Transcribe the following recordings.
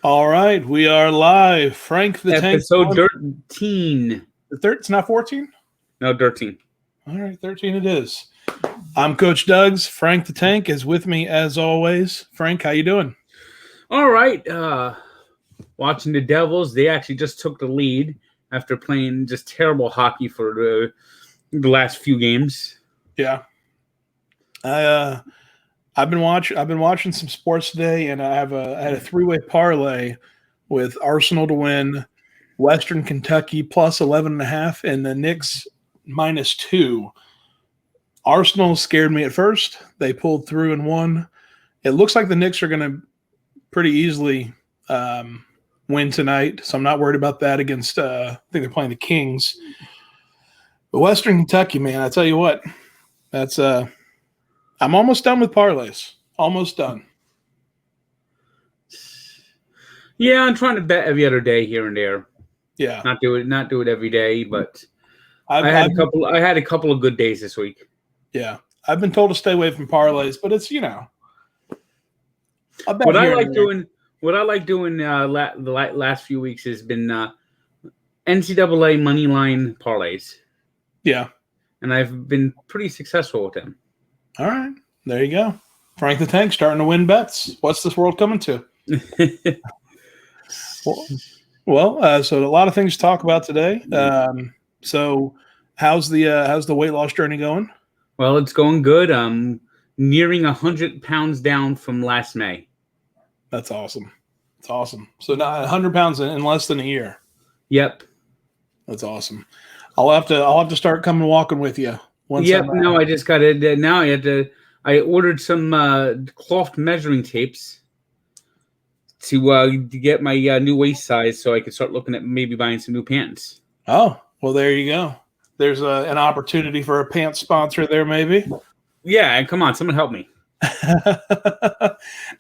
All right, we are live. Frank the Tank. Episode 13. It's not 14? No, 13. All right, 13 it is. I'm Coach Doug's. Frank the Tank is with me as always. Frank, how you doing? All right. Watching the Devils. They actually just took the lead after playing just terrible hockey for the last few games. Yeah. I've been watching some sports today, and I had a three-way parlay with Arsenal to win, Western Kentucky plus 11.5, and the Knicks -2. Arsenal scared me at first. They pulled through and won. It looks like the Knicks are going to pretty easily win tonight, so I'm not worried about that against I think they're playing the Kings. But Western Kentucky, man, I tell you what, that's I'm almost done with parlays. Almost done. Yeah, I'm trying to bet every other day here and there. Yeah, not do it every day, but I had a couple of good days this week. Yeah, I've been told to stay away from parlays, but it's What I like doing the last few weeks has been NCAA money line parlays. Yeah, and I've been pretty successful with them. All right, there you go. Frank the Tank starting to win bets. What's this world coming to? So a lot of things to talk about today. So how's the weight loss journey going? Well, it's going good. I'm nearing 100 pounds down from last May. That's awesome. It's awesome. So now 100 pounds in less than a year. Yep. That's awesome. I'll have to start coming walking with you. No, I just got it. Now I ordered some cloth measuring tapes to get my new waist size, so I can start looking at maybe buying some new pants. Oh, well, there you go. There's an opportunity for a pants sponsor there, maybe. Yeah, and come on, someone help me.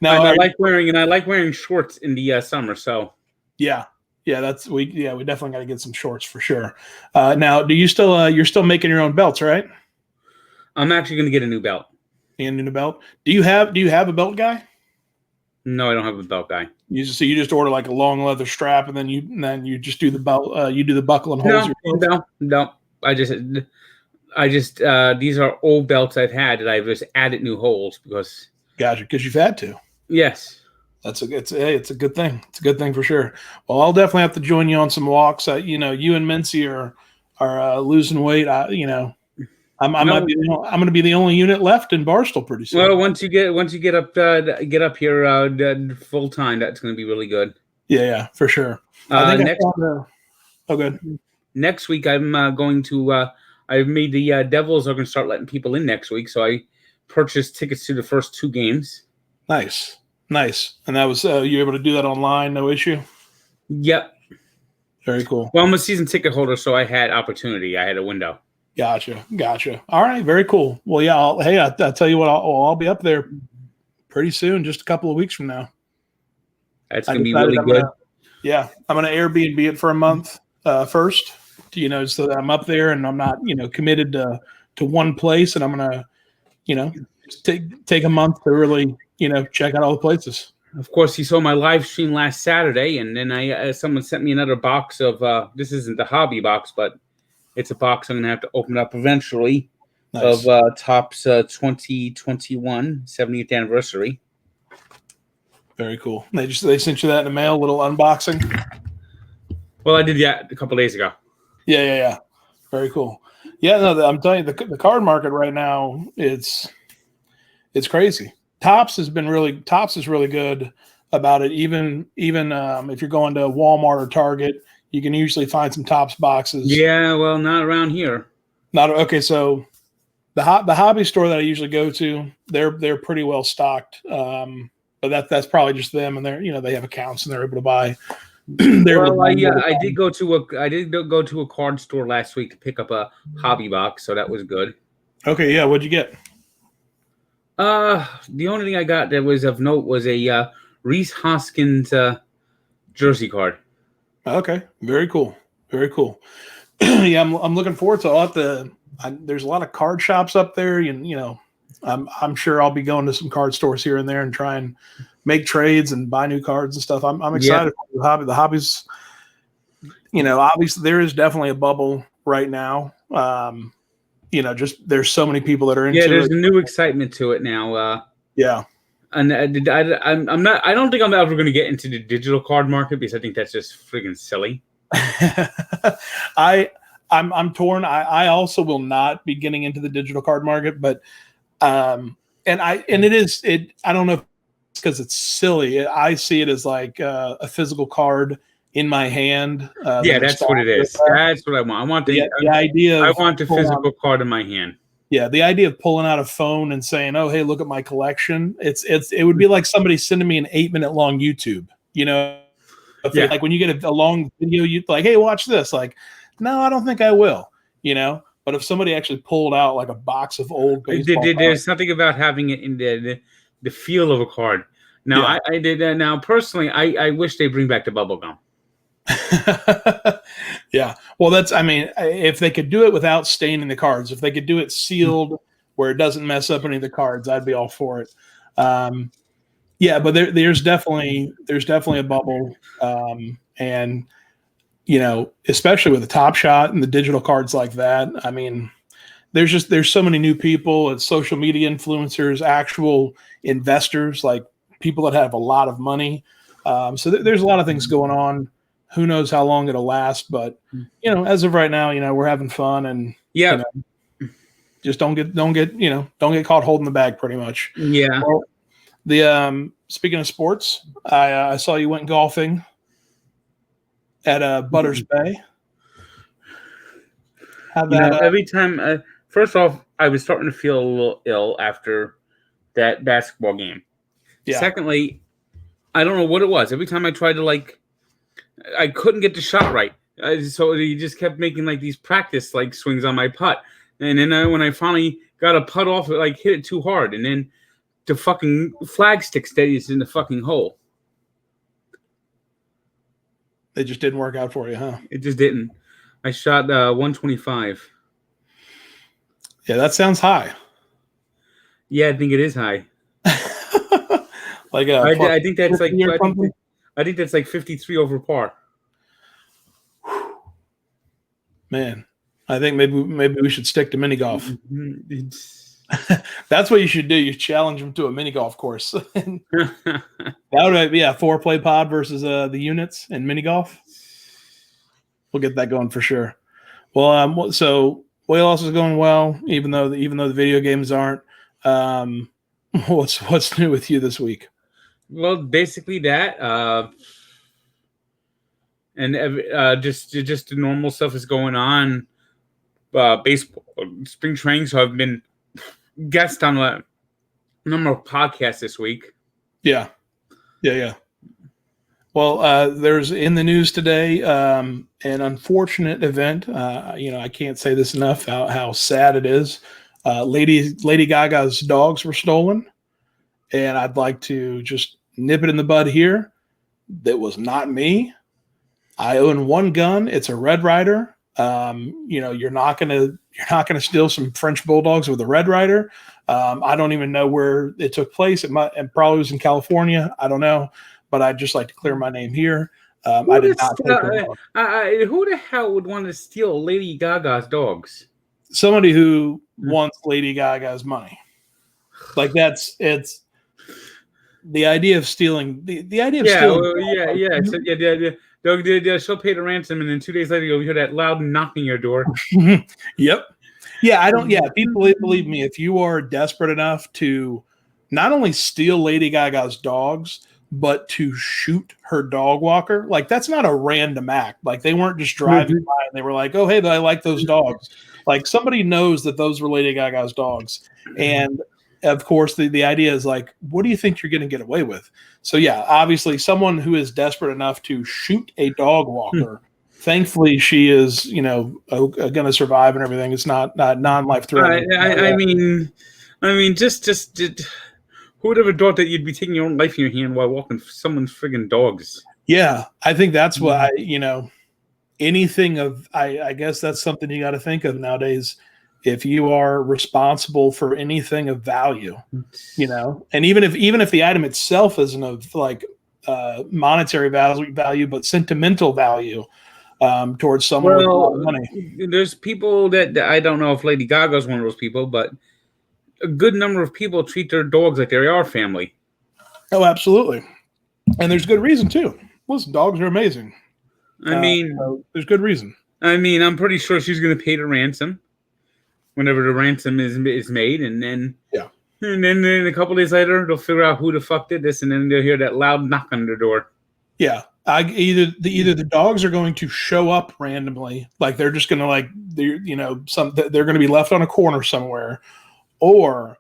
Now I like wearing shorts in the summer. So yeah, we definitely got to get some shorts for sure. Now, do you still you're still making your own belts, right? I'm actually going to get a new belt. And a new belt. Do you have a belt guy? No, I don't have a belt guy. You just order like a long leather strap, and then you just do the belt. You do the buckle and holes. No. I just these are old belts I've had that I've just added new holes because. Gotcha, because you've had to. Yes. It's a good thing. It's a good thing for sure. Well, I'll definitely have to join you on some walks. You and Mincy are losing weight. I'm going to be the only unit left in Barstool pretty soon. Well, once you get up here full time, that's going to be really good. Yeah, for sure. Good. Next week, I'm going to. I've made the Devils are going to start letting people in next week, so I purchased tickets to the first 2 games. Nice. And that was you able to do that online, no issue? Yep. Very cool. Well, I'm a season ticket holder, so I had opportunity. I had a window. Gotcha. All right, very cool. Well, yeah. I'll tell you what. I'll be up there pretty soon, just a couple of weeks from now. That's gonna be really good. I'm gonna Airbnb it for a month first, so that I'm up there and I'm not, committed to one place, and I'm gonna, take a month to really, check out all the places. Of course, you saw my live stream last Saturday, and then someone sent me another box of this isn't the hobby box, but it's a box I'm going to have to open up eventually. Nice. Of Topps 2021 70th anniversary. Very cool. They sent you that in the mail, a little unboxing? Well, I did that a couple days ago. Yeah. Very cool. Yeah, no, I'm telling you, the card market right now, it's crazy. Topps is really good about it. Even if you're going to Walmart or Target, you can usually find some Topps boxes. Yeah, well, not around here. Not okay. So the hobby store that I usually go to, they're pretty well stocked. But that's probably just them, and they have accounts and they're able to buy. I did go to a card store last week to pick up a hobby box, so that was good. Okay, yeah. What'd you get? The only thing I got that was of note was a Reese Hoskins jersey card. Okay, very cool. Yeah, I'm looking forward to. There's a lot of card shops up there, and I'm sure I'll be going to some card stores here and there and try and make trades and buy new cards and stuff. I'm excited for the hobby. The hobby's, obviously there is definitely a bubble right now. Just there's so many people that are into it. Yeah, there's a new excitement to it now. Yeah. And I'm not. I don't think I'm ever going to get into the digital card market because I think that's just friggin' silly. I'm torn. I also will not be getting into the digital card market, but I don't know if it's because it's silly. I see it as like a physical card in my hand. Yeah, that's what it is. That's what I want. I want the idea. I want the physical card in my hand. Yeah, the idea of pulling out a phone and saying, "Oh, hey, look at my collection." It would be like somebody sending me an 8-minute long YouTube. Like when you get a long video, you like, "Hey, watch this." Like, no, I don't think I will. But if somebody actually pulled out like a box of old baseball there's something about having it in the feel of a card. Now, yeah. Now personally, I wish they bring back the bubble gum. Yeah. Well, if they could do it without staining the cards, if they could do it sealed where it doesn't mess up any of the cards, I'd be all for it. Yeah, but there's definitely a bubble. And especially with the Top Shot and the digital cards like that. I mean, there's so many new people. It's social media influencers, actual investors, like people that have a lot of money. So there's a lot of things going on. Who knows how long it'll last, but as of right now, we're having fun and just don't get caught holding the bag pretty much. Yeah. Well, the speaking of sports, I saw you went golfing at Butters Bay. Every time, first off, I was starting to feel a little ill after that basketball game. Yeah. Secondly, I don't know what it was. Every time I tried to I couldn't get the shot right. So he just kept making these practice swings on my putt. And then when I finally got a putt off, it hit it too hard. And then the fucking flag stick stays in the fucking hole. It just didn't work out for you, huh? It just didn't. I shot 125. Yeah, that sounds high. Yeah, I think it is high. I think that's I think that's 53 over par. Man, I think maybe we should stick to mini golf. That's what you should do. You challenge them to a mini golf course. That would be 4-play pod versus the units and mini golf. We'll get that going for sure. Well, so weight loss is going well, even though the video games aren't. What's new with you this week? Well, basically that, and just the normal stuff is going on. Baseball, spring training. So I've been guest on a number of podcasts this week. Yeah. Well, there's in the news today an unfortunate event. I can't say this enough how sad it is. Lady Gaga's dogs were stolen, and I'd like to just nip it in the bud here. That was not me. I own one gun. It's a Red Ryder. You're not gonna steal some French bulldogs with a Red Ryder. I don't even know where it took place. It probably was in California. I don't know, but I'd just like to clear my name here. I did not take who the hell would want to steal Lady Gaga's dogs? Somebody who wants Lady Gaga's money. It's the idea of stealing. The idea of stealing. So she'll pay the ransom, and then 2 days later you'll hear that loud knocking your door. Yep. Yeah, I don't. Yeah, people believe me. If you are desperate enough to not only steal Lady Gaga's dogs, but to shoot her dog walker, that's not a random act. They weren't just driving by and they were like, "Oh, hey, I like those dogs." Somebody knows that those were Lady Gaga's dogs, and of course, the idea is what do you think you're going to get away with? So yeah, obviously, someone who is desperate enough to shoot a dog walker. Thankfully, she is, going to survive and everything. It's not non-life threatening. I mean, just who would ever thought that you'd be taking your own life in your hand while walking someone's friggin' dogs? Yeah, I think that's what anything of. I guess that's something you got to think of nowadays. if you are responsible for anything of value, and even if the item itself isn't of like monetary value, but sentimental value towards someone with a lot of money. There's people that I don't know if Lady Gaga is one of those people, but a good number of people treat their dogs like they are family. Oh, absolutely. And there's good reason too. Listen, dogs are amazing. So there's good reason. I'm pretty sure she's going to pay the ransom whenever the ransom is made, and then a couple days later they'll figure out who the fuck did this, and then they'll hear that loud knock on their door. Yeah, either the dogs are going to show up randomly, like they're just going to they're going to be left on a corner somewhere, or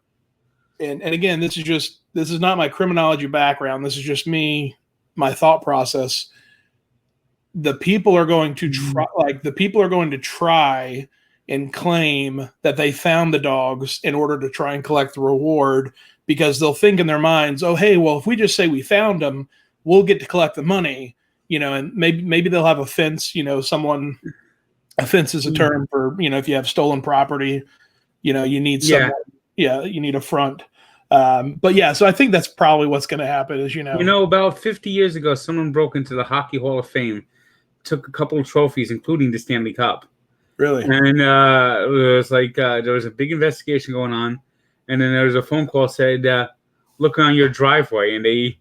and again, this is not my criminology background. This is just my thought process. The people are going to try and claim that they found the dogs in order to try and collect the reward, because they'll think in their minds, oh, hey, well, if we just say we found them, we'll get to collect the money, and maybe they'll have a fence, a fence is a term for, if you have stolen property, you need someone, you need a front. So I think that's probably what's going to happen is, about 50 years ago, someone broke into the Hockey Hall of Fame, took a couple of trophies, including the Stanley Cup. Really? And it was like there was a big investigation going on, and then there was a phone call said, "Look on your driveway," and they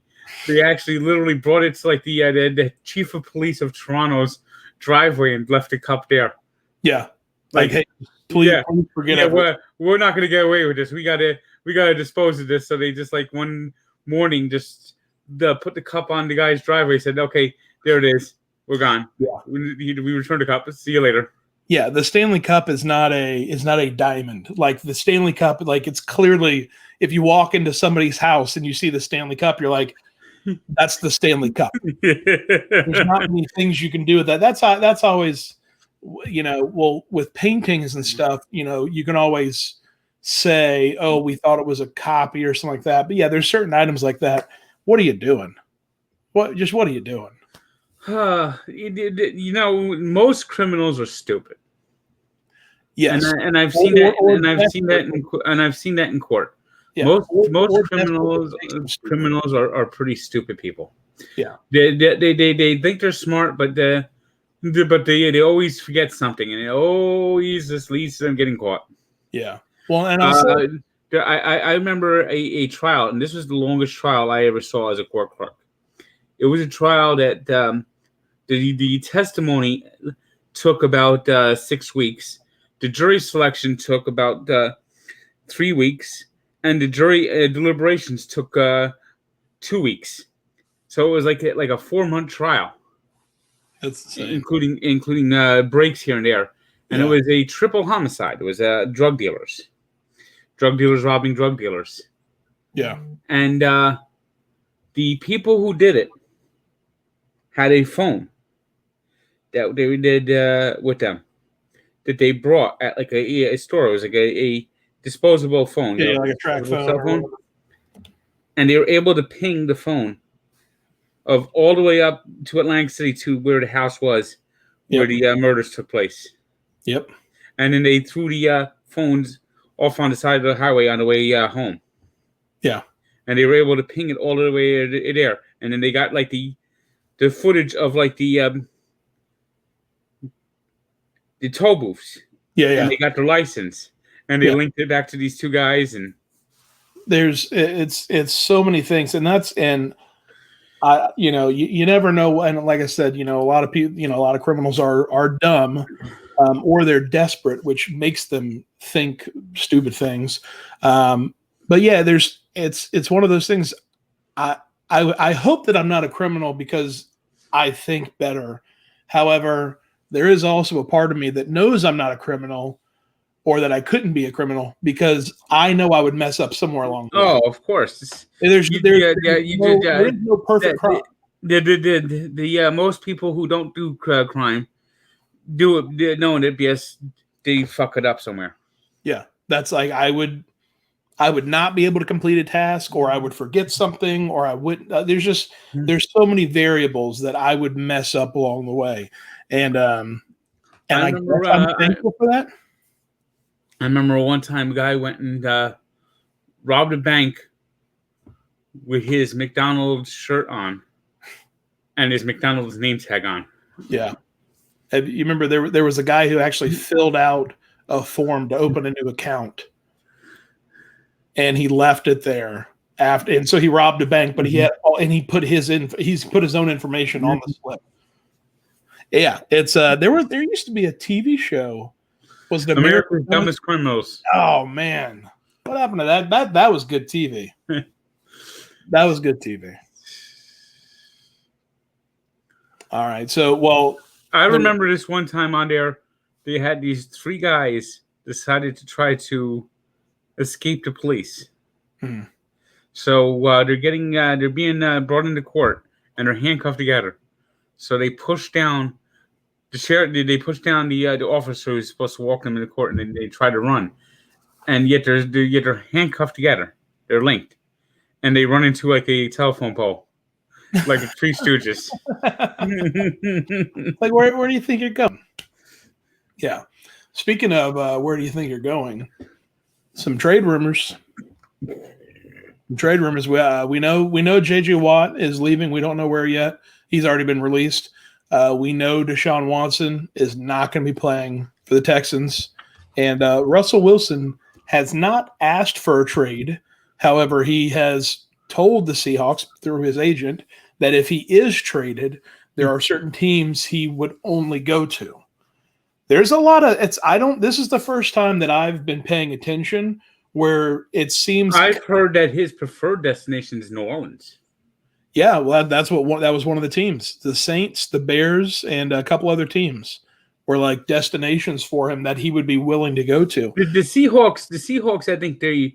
actually literally brought it to like the chief of police of Toronto's driveway and left the cup there. Yeah, like hey, please forget it. We're not going to get away with this. We gotta dispose of this. So they just like one morning just put the cup on the guy's driveway. Said, "Okay, there it is. We're gone. Yeah, we returned the cup. See you later." Yeah, the Stanley Cup is not a diamond. Like the Stanley Cup, like it's clearly, if you walk into somebody's house and you see the Stanley Cup, you're like, that's the Stanley Cup. There's not many things you can do with that. That's always, well, with paintings and stuff, you can always say, oh, we thought it was a copy or something like that. But yeah, there's certain items like that. What are you doing? What are you doing? Most criminals are stupid. Yes, and I've seen that, and I've seen that in court. Yeah. Most criminals are pretty stupid people. Yeah, they think they're smart, but they always forget something, and it always just leads to them getting caught. Yeah. Well, and also, I remember a trial, and this was the longest trial I ever saw as a court clerk. It was a trial that the testimony took about 6 weeks. The jury selection took about 3 weeks, and the jury deliberations took 2 weeks. So it was like a 4-month trial. That's insane. Including breaks here and there. And It was a triple homicide. It was drug dealers robbing drug dealers. Yeah. And the people who did it had a phone that they did with them that they brought at like a store. It was like a disposable phone. Like a track phone. And they were able to ping the phone of all the way up to Atlantic City to where the house was, where the murders took place. Yep. And then they threw the phones off on the side of the highway on the way home. Yeah. And they were able to ping it all the way there. And then they got like the footage of like the toll booths. Yeah. And they got their license. And they linked it back to these two guys. And it's so many things. And you never know. And like I said, a lot of people, a lot of criminals are dumb. Or they're desperate, which makes them think stupid things. But yeah, it's one of those things. I hope that I'm not a criminal because I think better. However, there is also a part of me that knows I'm not a criminal, or that I couldn't be a criminal because I know I would mess up somewhere along the way. Oh, of course. There's no perfect crime. Most people who don't do crime do it knowing that yes, they fuck it up somewhere. Yeah, that's like I would not be able to complete a task, or I would forget something, or I would. There's so many variables that I would mess up along the way, and I'm thankful for that. I remember one time a guy went and robbed a bank with his McDonald's shirt on and his McDonald's name tag on. Yeah. You remember there was a guy who actually filled out a form to open a new account, and he left it there after, and so he robbed a bank, but he put his own information on the slip. Yeah, it's there used to be a TV show. Was it America's Dumbest Criminals? Oh man, what happened to that? That was good TV. That was good TV. All right, so I remember this one time on there, they had these 3 guys decided to try to escape the police. Hmm. So they're being brought into court and they're handcuffed together. So they push down the sheriff. They push down the officer who's supposed to walk them into court, and then they try to run, and yet they're handcuffed together. They're linked, and they run into like a telephone pole, like the Three Stooges. Like where do you think you're going? Yeah. Speaking of where do you think you're going? Some trade rumors. We know JJ Watt is leaving. We don't know where yet. He's already been released. We know Deshaun Watson is not going to be playing for the Texans, and Russell Wilson has not asked for a trade. However, he has told the Seahawks through his agent that if he is traded, there are certain teams he would only go to. There's a lot of this is the first time that I've been paying attention where it seems I've heard that his preferred destination is New Orleans. Yeah, well, that was one of the teams. The Saints, the Bears, and a couple other teams were like destinations for him that he would be willing to go to. The Seahawks, I think their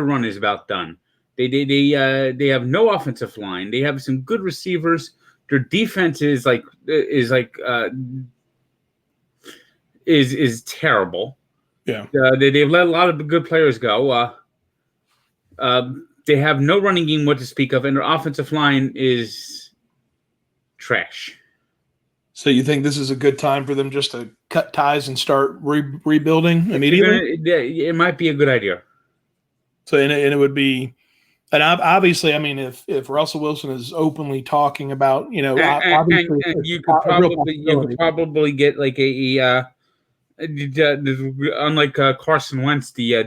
run is about done. They have no offensive line. They have some good receivers. Their defense is terrible. Yeah, they've let a lot of good players go. They have no running game what to speak of, and their offensive line is trash. So you think this is a good time for them just to cut ties and start rebuilding immediately? It might be a good idea. So and it would be, and obviously, I mean, if Russell Wilson is openly talking about, obviously, and you could probably get like unlike Carson Wentz, the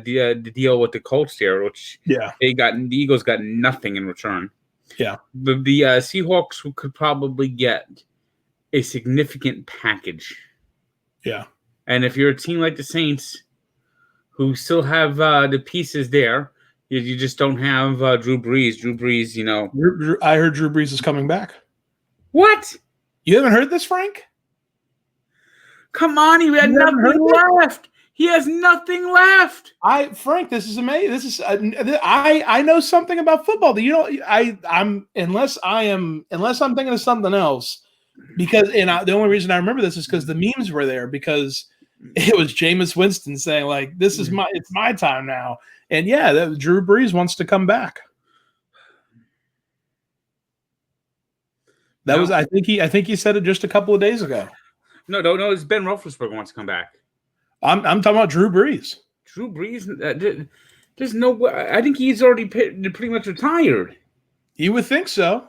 deal with the Colts there, which the Eagles got nothing in return. Yeah, but the Seahawks could probably get a significant package. Yeah, and if you're a team like the Saints, who still have the pieces there, you just don't have Drew Brees. Drew Brees, I heard Drew Brees is coming back. What? You haven't heard this, Frank? Come on, he had nothing left. He has nothing left. Frank, this is amazing. This is I know something about football. I'm unless I'm thinking of something else. Because the only reason I remember this is because the memes were there because it was Jameis Winston saying like, "This is it's my time now," and Drew Brees wants to come back. I think he said it just a couple of days ago. No. It's Ben Roethlisberger wants to come back. I'm talking about Drew Brees. Drew Brees, there's no way. I think he's already pretty much retired. You would think so.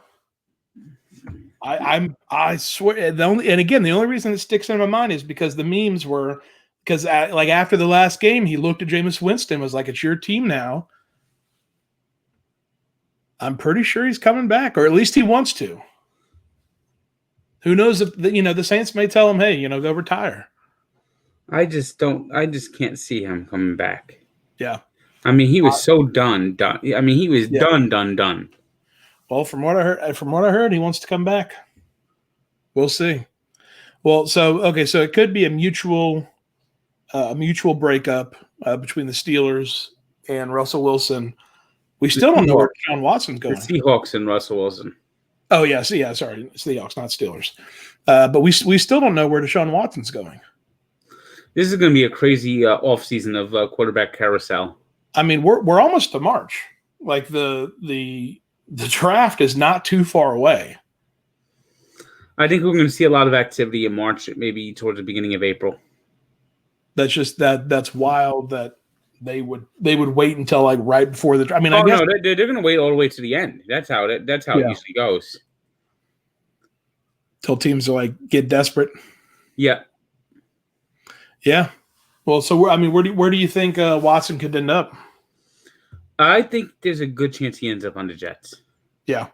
I swear. The only reason it sticks in my mind is because the memes were because like after the last game, he looked at Jameis Winston and was like, "It's your team now." I'm pretty sure he's coming back, or at least he wants to. Who knows if the Saints may tell him, "Hey, go retire." I just can't see him coming back. Yeah. I mean, he was so done. I mean, he was done. Well, from what I heard, he wants to come back. We'll see. Well, so it could be a mutual breakup between the Steelers and Russell Wilson. We still don't know where Deshaun Watson's going. The Seahawks and Russell Wilson. Oh yeah, sorry, Seahawks, not Steelers. But we still don't know where Deshaun Watson's going. This is going to be a crazy offseason of quarterback carousel. I mean, we're almost to March. Like the draft is not too far away. I think we're going to see a lot of activity in March, maybe towards the beginning of April. That's wild that they would wait until like right before the. I mean, Oh I guess no, they're going to wait all the way to the end. That's how it usually goes. Till teams are like get desperate. Yeah. Yeah. Well, so where do you think Watson could end up? I think there's a good chance he ends up on the Jets. Yeah.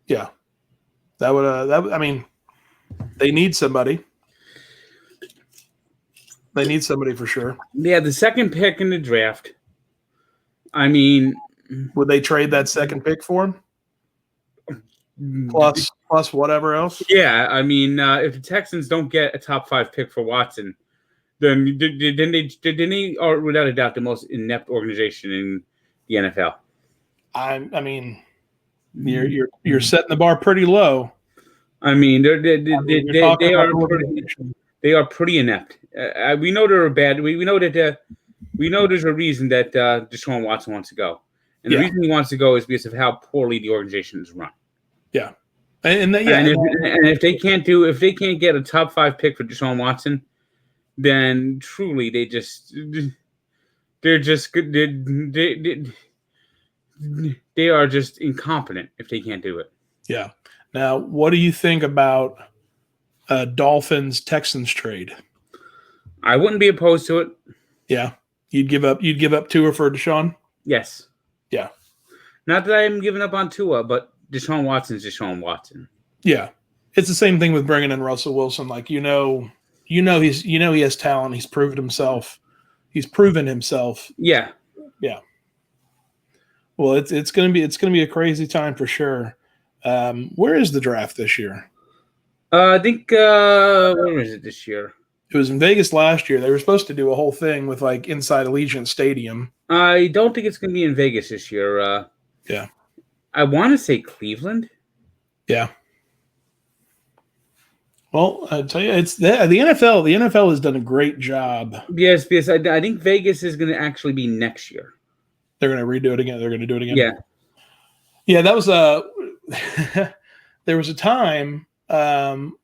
Yeah. That would. I mean, they need somebody. They need somebody for sure. Yeah, the second pick in the draft. I mean, would they trade that second pick for him? Plus whatever else? Yeah, I mean, if the Texans don't get a top 5 pick for Watson, then they are without a doubt the most inept organization in the NFL. I mean, you're setting the bar pretty low. I mean, they are pretty inept. We know they're bad. We know that we know there's a reason that Deshaun Watson wants to go, and the reason he wants to go is because of how poorly the organization is run. Yeah, and if they can't get a top 5 pick for Deshaun Watson, then truly they are just incompetent if they can't do it. Yeah. Now, what do you think about Dolphins Texans trade? I wouldn't be opposed to it. Yeah, you'd give up Tua for Deshaun. Yes. Yeah. Not that I'm giving up on Tua, but Deshaun Watson's Deshaun Watson. Yeah, it's the same thing with bringing in Russell Wilson. Like he has talent. He's proven himself. Yeah. Yeah. Well, it's gonna be a crazy time for sure. Where is the draft this year? I think where is it this year? It was in Vegas last year. They were supposed to do a whole thing with like inside Allegiant Stadium. I don't think it's going to be in Vegas this year. Yeah. I want to say Cleveland. Yeah. Well, I tell you, it's the NFL. The NFL has done a great job. Yes, because I think Vegas is going to actually be next year. They're going to redo it again. They're going to do it again. Yeah. Yeah, that was there was a time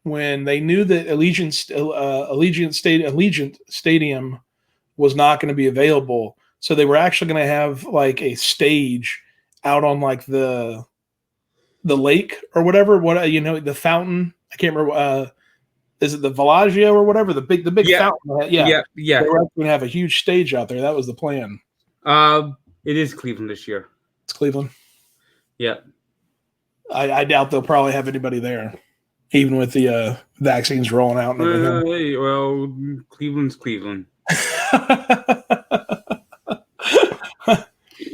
when they knew that Allegiant Stadium was not going to be available, so they were actually going to have like a stage out on like the lake or whatever. The fountain. I can't remember. Is it the Villaggio or whatever? The big fountain. Yeah. They were going to have a huge stage out there. That was the plan. It is Cleveland this year. It's Cleveland. Yeah. I doubt they'll probably have anybody there, even with the vaccines rolling out. And everything. Well, Cleveland's Cleveland.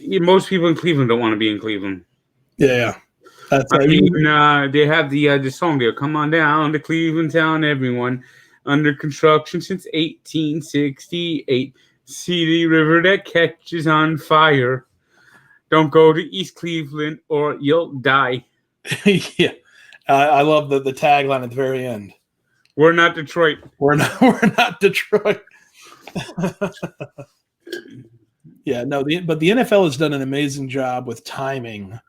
Most people in Cleveland don't want to be in Cleveland. Yeah. They have the song there. Come on down to Cleveland town, everyone. Under construction since 1868. See the river that catches on fire. Don't go to East Cleveland or you'll die. Yeah. I love the tagline at the very end. We're not Detroit. We're not Detroit. Yeah, no, but the NFL has done an amazing job with timing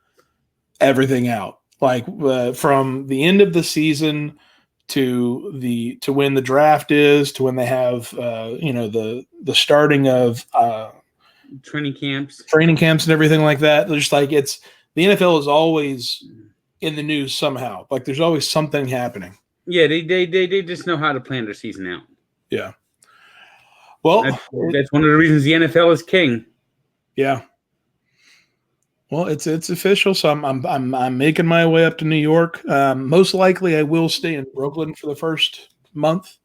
everything out. Like from the end of the season to when the draft is, to when they have the starting of training camps and everything like that. Just like the NFL is always in the news somehow. Like there's always something happening. Yeah, they just know how to plan their season out. Yeah. Well, that's one of the reasons the NFL is king. Yeah. Well, it's official, so I'm making my way up to New York. Most likely, I will stay in Brooklyn for the first month.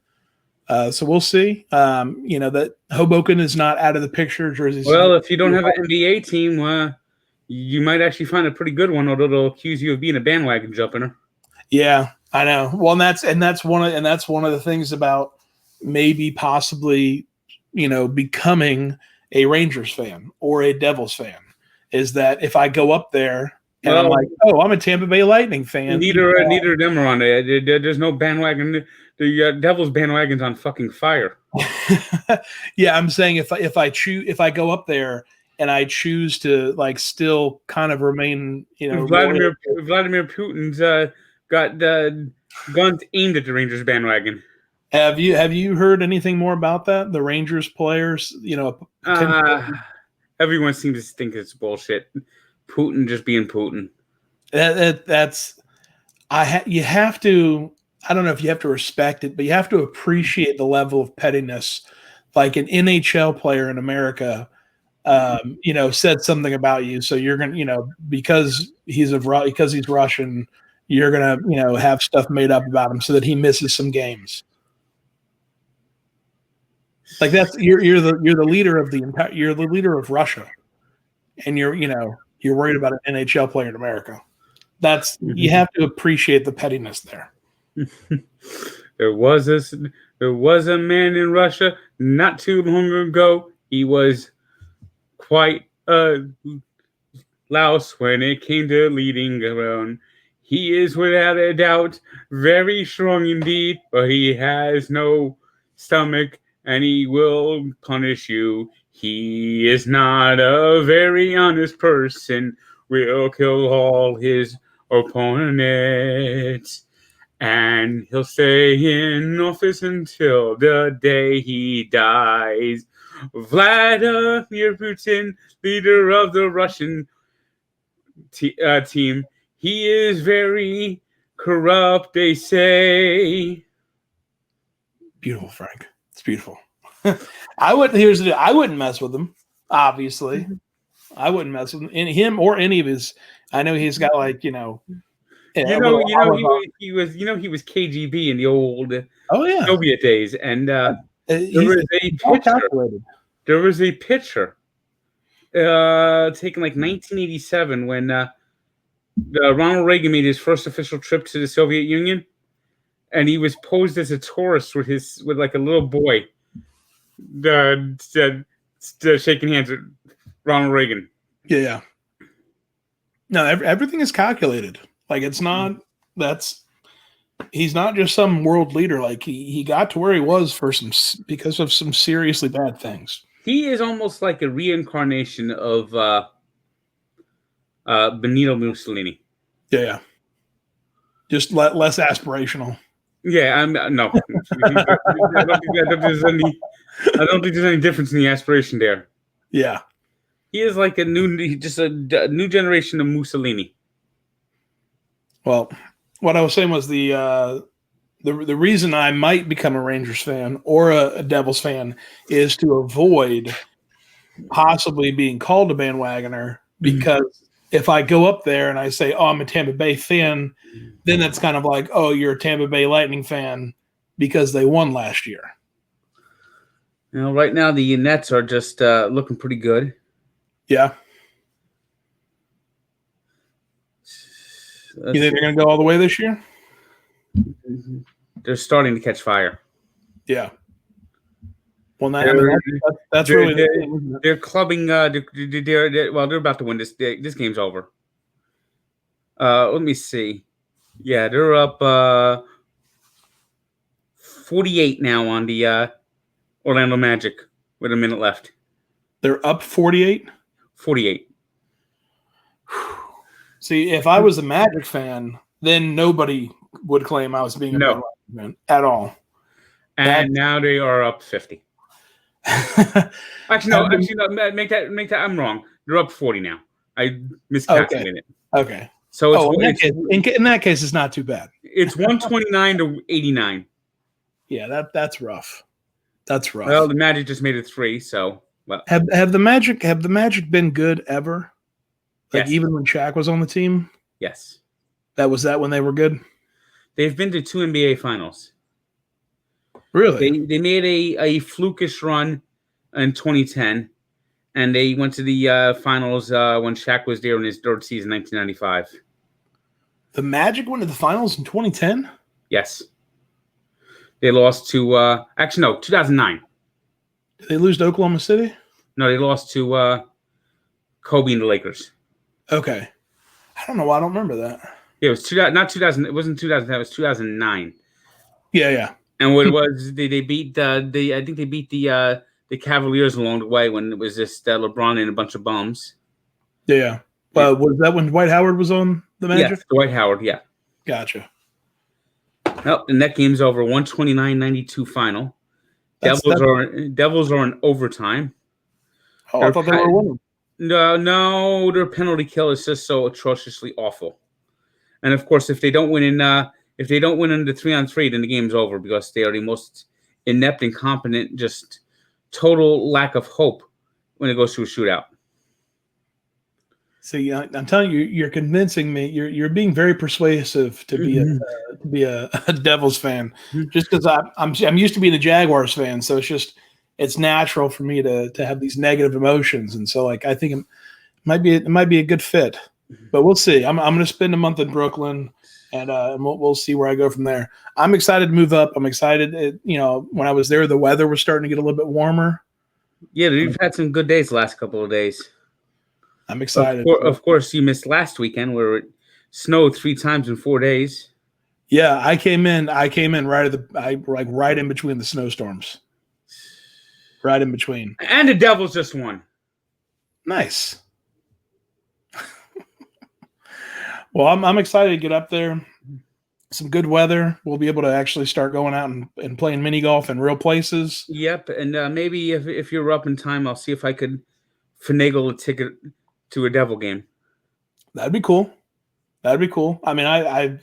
So we'll see. That Hoboken is not out of the picture. Jersey. Well, if you don't have an NBA team, you might actually find a pretty good one, although they'll accuse you of being a bandwagon jumper. Yeah, I know. Well, and that's one of the things about maybe possibly, becoming a Rangers fan or a Devils fan. Is that if I go up there and I'm like, oh, I'm a Tampa Bay Lightning fan. Neither of them are on there. There's no bandwagon. The Devils bandwagon's on fucking fire. Yeah, I'm saying if I go up there and I choose to like still kind of remain, Vladimir Putin's got guns aimed at the Rangers bandwagon. Have you heard anything more about that? The Rangers players, Everyone seems to think it's bullshit. Putin just being Putin. You have to. I don't know if you have to respect it, but you have to appreciate the level of pettiness. Like an NHL player in America, said something about you, so you're gonna, because he's Russian, you're gonna, have stuff made up about him so that he misses some games. Like you're the leader of you're the leader of Russia, and you're worried about an NHL player in America. You have to appreciate the pettiness there. There was a man in Russia not too long ago. He was quite a louse when it came to leading around. He is without a doubt very strong indeed, but he has no stomach and he will punish you. He is not a very honest person, will kill all his opponents. And he'll stay in office until the day he dies. Vladimir Putin, leader of the Russian team. He is very corrupt, they say. Beautiful, Frank. It's beautiful. I wouldn't mess with him, obviously. Mm-hmm. I wouldn't mess with him or any of his. I know he's got he was KGB in the old yeah Soviet days, and there was a picture taken like 1987 when Ronald Reagan made his first official trip to the Soviet Union, and he was posed as a tourist with like a little boy, shaking hands with Ronald Reagan. Yeah. No, everything is calculated. Like he's not just some world leader. Like he got to where he was because of some seriously bad things. He is almost like a reincarnation of Benito Mussolini. Yeah. Just less aspirational. Yeah, no. I don't think there's any difference in the aspiration there. Yeah. He is like a new generation of Mussolini. Well, what I was saying was the reason I might become a Rangers fan or a Devils fan is to avoid possibly being called a bandwagoner, because if I go up there and I say, "Oh, I'm a Tampa Bay fan," then that's kind of like, "Oh, you're a Tampa Bay Lightning fan because they won last year." Right now the Nets are just looking pretty good. Yeah. You think they're going to go all the way this year? They're starting to catch fire. Yeah. Well, that's really the thing, isn't it? They're clubbing. They're about to win this. This game's over. Let me see. Yeah, they're up 48 now on the Orlando Magic with a minute left. They're up 48? 48. See, if I was a Magic fan, then nobody would claim I was being a Magic fan at all. And now they are up 50. Actually, no. Make that. I'm wrong. They're up 40 now. I miscalculated. Okay. So in that case, it's not too bad. It's 129 to 89. Yeah, that's rough. That's rough. Well, the Magic just made it 3. So have the Magic been good ever? Like even when Shaq was on the team? Yes. That when they were good? They've been to 2 NBA finals. Really? They made a flukish run in 2010, and they went to the finals when Shaq was there in his third season, 1995. The Magic went to the finals in 2010? Yes. They lost to 2009. Did they lose to Oklahoma City? No, they lost to Kobe and the Lakers. Okay. I don't know why I don't remember that. Yeah, it was not 2000. It wasn't 2010. It was 2009. Yeah. And what it was, they beat I think they beat the Cavaliers along the way when it was just LeBron and a bunch of bums. Yeah. Was that when Dwight Howard was on the Magic? Yes, Dwight Howard. Yeah. Gotcha. Nope, and that game's over. 129-92 final. Devils are in overtime. Oh, I thought they were winning. No, their penalty kill is just so atrociously awful. And of course, if they don't win in the 3-on-3, then the game's over because they are the most inept, incompetent, just total lack of hope when it goes to a shootout. See, I'm telling you, you're convincing me. You're being very persuasive to be a Devils fan, just because I'm used to being a Jaguars fan, so it's natural for me to have these negative emotions, and so like I think it might be a good fit, but we'll see. I'm going to spend a month in Brooklyn, and we'll see where I go from there. I'm excited to move up. I'm excited. When I was there, the weather was starting to get a little bit warmer. Yeah, we've had some good days the last couple of days. I'm excited. Of course, you missed last weekend where it snowed 3 times in 4 days. Yeah, I came in right in between the snowstorms. Right in between. And the Devils just won. Nice. Well, I'm excited to get up there. Some good weather. We'll be able to actually start going out and playing mini golf in real places. Yep, and maybe if you're up in time, I'll see if I could finagle a ticket to a Devil game. That'd be cool. I mean, I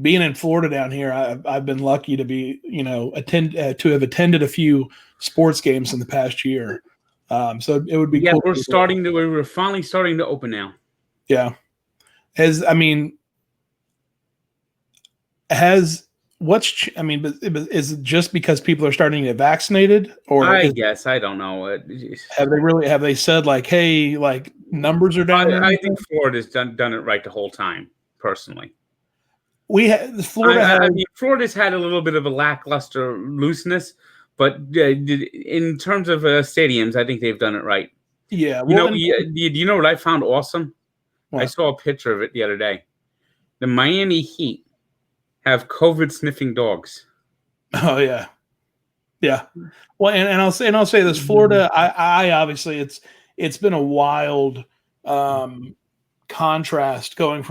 being in Florida down here, I've been lucky to be, to have attended a few sports games in the past year. So it would be cool. We're finally starting to open now. Yeah. Is it just because people are starting to get vaccinated, or I guess I don't know. Have they said like, hey, like numbers are down? I think Florida's done it right the whole time. Personally, Florida's had a little bit of a lackluster looseness, but in terms of stadiums, I think they've done it right. Yeah. You know what I found awesome? What? I saw a picture of it the other day. The Miami Heat have COVID sniffing dogs. Oh yeah, yeah. Well, and I'll say this: Florida. I obviously it's been a wild contrast going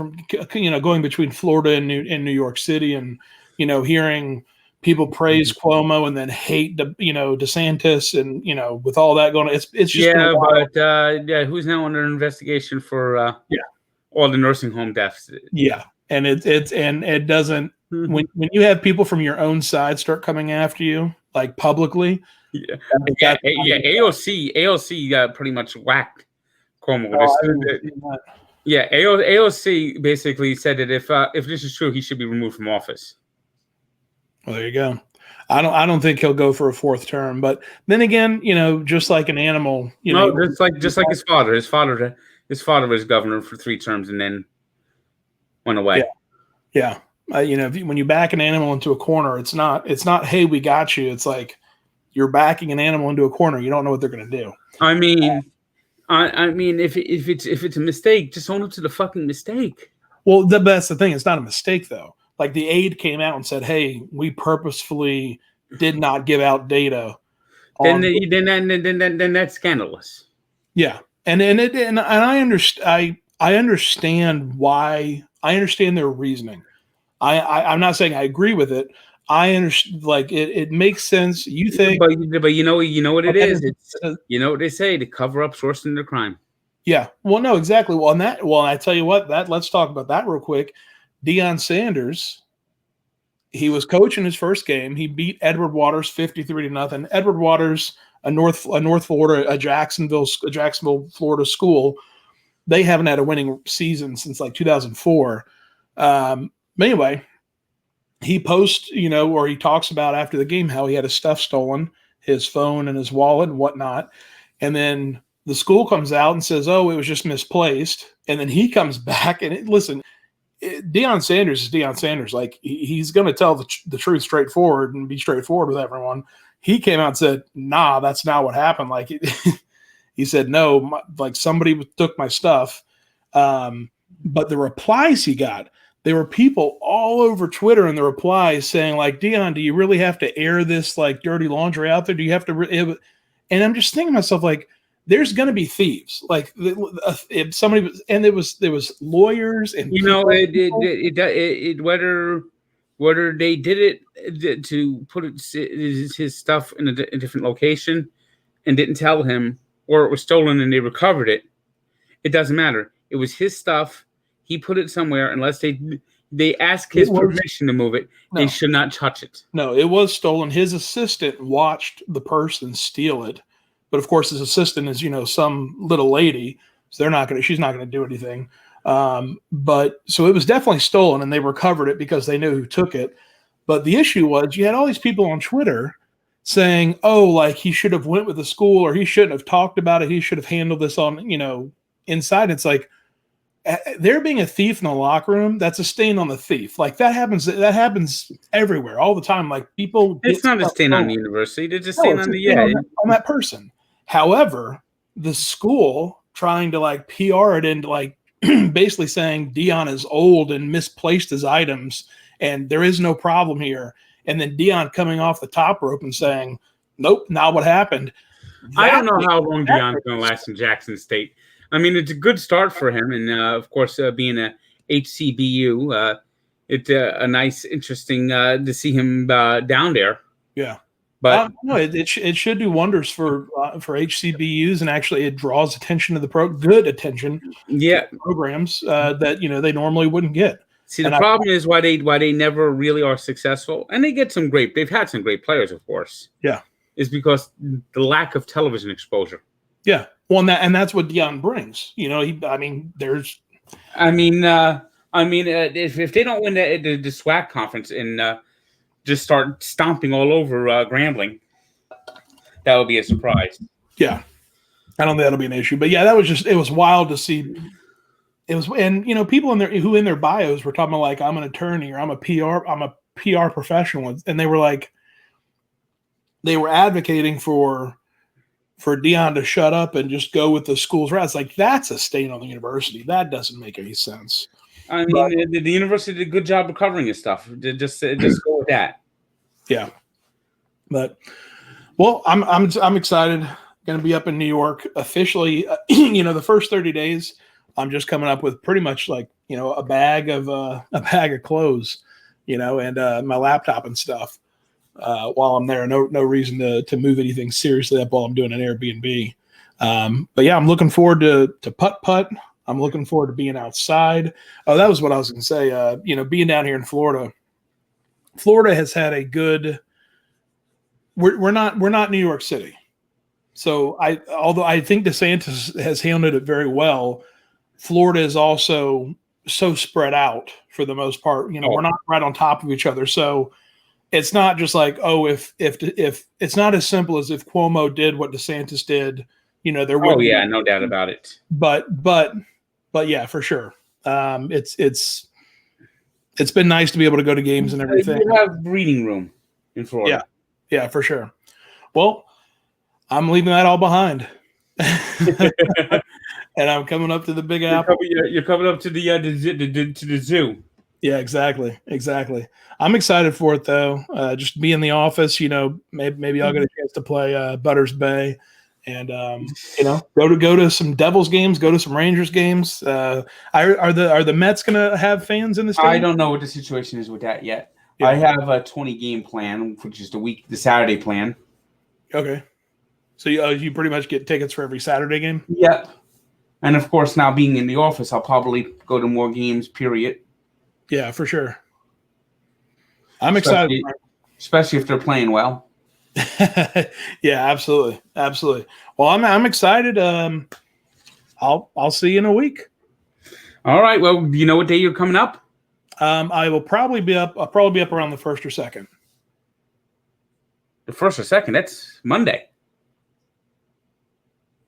between Florida and New York City, and hearing people praise Cuomo and then hate DeSantis, and with all that going on, it's just who's now under investigation for all the nursing home deaths. Yeah, and it doesn't. When you have people from your own side start coming after you, like publicly, AOC pretty much whacked Cuomo. AOC basically said that if this is true, he should be removed from office. Well, there you go. I don't think he'll go for a 4th term, but then again, just like an animal, just like his father. His father was governor for 3 terms and then went away. Yeah. When you back an animal into a corner, it's not, hey, we got you. It's like you're backing an animal into a corner. You don't know what they're going to do. I mean, if it's a mistake, just own up to the fucking mistake. Well, that's the thing. It's not a mistake though. Like the aide came out and said, "Hey, we purposefully did not give out data." Then that's scandalous. Yeah, and I understand. I understand why. I understand their reasoning. I'm not saying I agree with it. I understand, like it makes sense. You think, but you know what it is. You know what they say: to cover up source into crime. Yeah. Well, no, exactly. Well, I tell you what. Let's talk about that real quick. Deion Sanders. He was coaching his first game. He beat Edward Waters 53-0. Edward Waters, a North Florida, a Jacksonville, Florida school. They haven't had a winning season since like 2004. Anyway, he posts, or he talks about after the game how he had his stuff stolen, his phone and his wallet and whatnot. And then the school comes out and says, oh, it was just misplaced. And then he comes back and listen, Deion Sanders is Deion Sanders. Like he's going to tell the truth straightforward and be straightforward with everyone. He came out and said, nah, that's not what happened. Like he said, no, like somebody took my stuff. But the replies he got, there were people all over Twitter in the replies saying like, Deion, do you really have to air this like dirty laundry out there? Do you have to? And I'm just thinking to myself, like, there's going to be thieves. Like if somebody was, and there was lawyers and whether whether they did it to put his stuff in a different location and didn't tell him, or it was stolen and they recovered it. It doesn't matter. It was his stuff. He put it somewhere. Unless they ask his permission to move it, they should not touch it. No, it was stolen. His assistant watched the person steal it, but of course his assistant is some little lady, so she's not gonna do anything. But so it was definitely stolen, and they recovered it because they knew who took it. But the issue was you had all these people on Twitter saying, "Oh, like he should have went with the school, or he shouldn't have talked about it. He should have handled this on inside." It's like there being a thief in the locker room, that's a stain on the thief. Like that happens everywhere all the time. Like people, it's not a stain on the university. It's a stain on on that person. However, the school trying to like PR it into like basically saying Deion is old and misplaced his items and there is no problem here. And then Deion coming off the top rope and saying, "Nope, not what happened." I don't know how long Deion's going to last in Jackson State. I mean, it's a good start for him, and of course, being a HCBU, it's a nice, interesting to see him down there. Yeah, but no, it should do wonders for HCBUs, and actually, it draws attention to good attention. Yeah, to programs that they normally wouldn't get. See, the problem is why they never really are successful, and they've had some great players, of course. Yeah, is because the lack of television exposure. Yeah. Well, and that's what Deion brings. If they don't win the SWAC conference and just start stomping all over Grambling, that would be a surprise. Yeah, I don't think that'll be an issue. But yeah, it was wild to see. It was, and people in their bios were talking about like, I'm an attorney or I'm a PR professional, and they were advocating for Deion to shut up and just go with the school's routes. Like that's a stain on the university. That doesn't make any sense. I mean, the university did a good job of covering his stuff. Just go with that. Yeah, but well, I'm excited. Going to be up in New York officially. The first 30 days, I'm just coming up with pretty much like a bag of clothes, and my laptop and stuff. While I'm there, no reason to move anything seriously up while I'm doing an Airbnb. But yeah, I'm looking forward to putt. I'm looking forward to being outside. Oh, that was what I was going to say. Being down here in Florida. Florida has had a good. We're not New York City, so although I think DeSantis has handled it very well, Florida is also so spread out for the most part. We're not right on top of each other, so. It's not just like, oh, if it's not as simple as if Cuomo did what DeSantis did, there would. Oh yeah, no doubt about it. But yeah, for sure. It's been nice to be able to go to games and everything. You have reading room in Florida. Yeah, for sure. Well, I'm leaving that all behind, and I'm coming up to the Big Apple. You're coming up to the zoo. Yeah, exactly. I'm excited for it though. Just be in the office, maybe I'll get a chance to play Butters Bay, and go to some Devils games, go to some Rangers games. Are the Mets gonna have fans in the stadium? I don't know what the situation is with that yet. Yeah. I have a 20-game plan, which is the Saturday plan. Okay, so you pretty much get tickets for every Saturday game. Yep, and of course now being in the office, I'll probably go to more games. Period. Yeah, for sure. I'm excited, especially if they're playing well. Yeah, absolutely. Well, I'm excited. I'll see you in a week. All right. Well, do you know what day you're coming up? I will probably be up. I'll probably be up around the 1st or 2nd. The 1st or 2nd? That's Monday.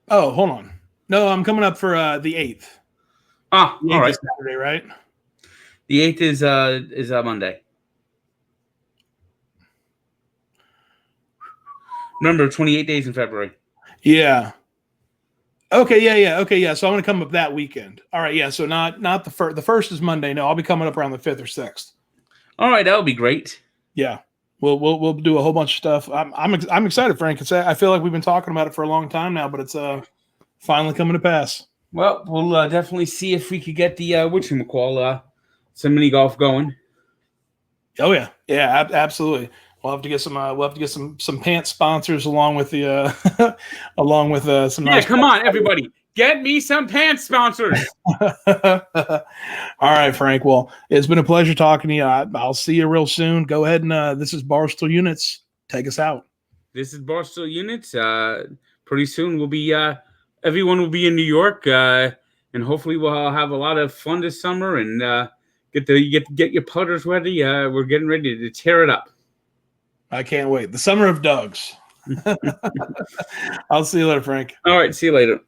Oh, hold on. No, I'm coming up for the 8th. Ah, all right. Saturday, right? The 8th is Monday. Remember, 28 days in February. Yeah. Okay, yeah. Okay, yeah. So I'm going to come up that weekend. All right, yeah. So not the first. The 1st is Monday. No, I'll be coming up around the 5th or 6th. All right, that would be great. Yeah, we'll do a whole bunch of stuff. I'm excited, Frank. I feel like we've been talking about it for a long time now, but it's finally coming to pass. Well, we'll definitely see if we could get the whatchamacall some mini golf going. Oh yeah, yeah, absolutely. We'll have to get some. We'll have to get some pants sponsors along with the along with some. Yeah, Nice come on, everybody, get me some pants sponsors. All right, Frank. Well, it's been a pleasure talking to you. I'll see you real soon. Go ahead and this is Barstool Units. Take us out. This is Barstool Units. Pretty soon we'll be everyone will be in New York, and hopefully we'll have a lot of fun this summer and get your putters ready. We're getting ready to tear it up. I can't wait. The summer of Doug's. I'll see you later, Frank. All right, see you later.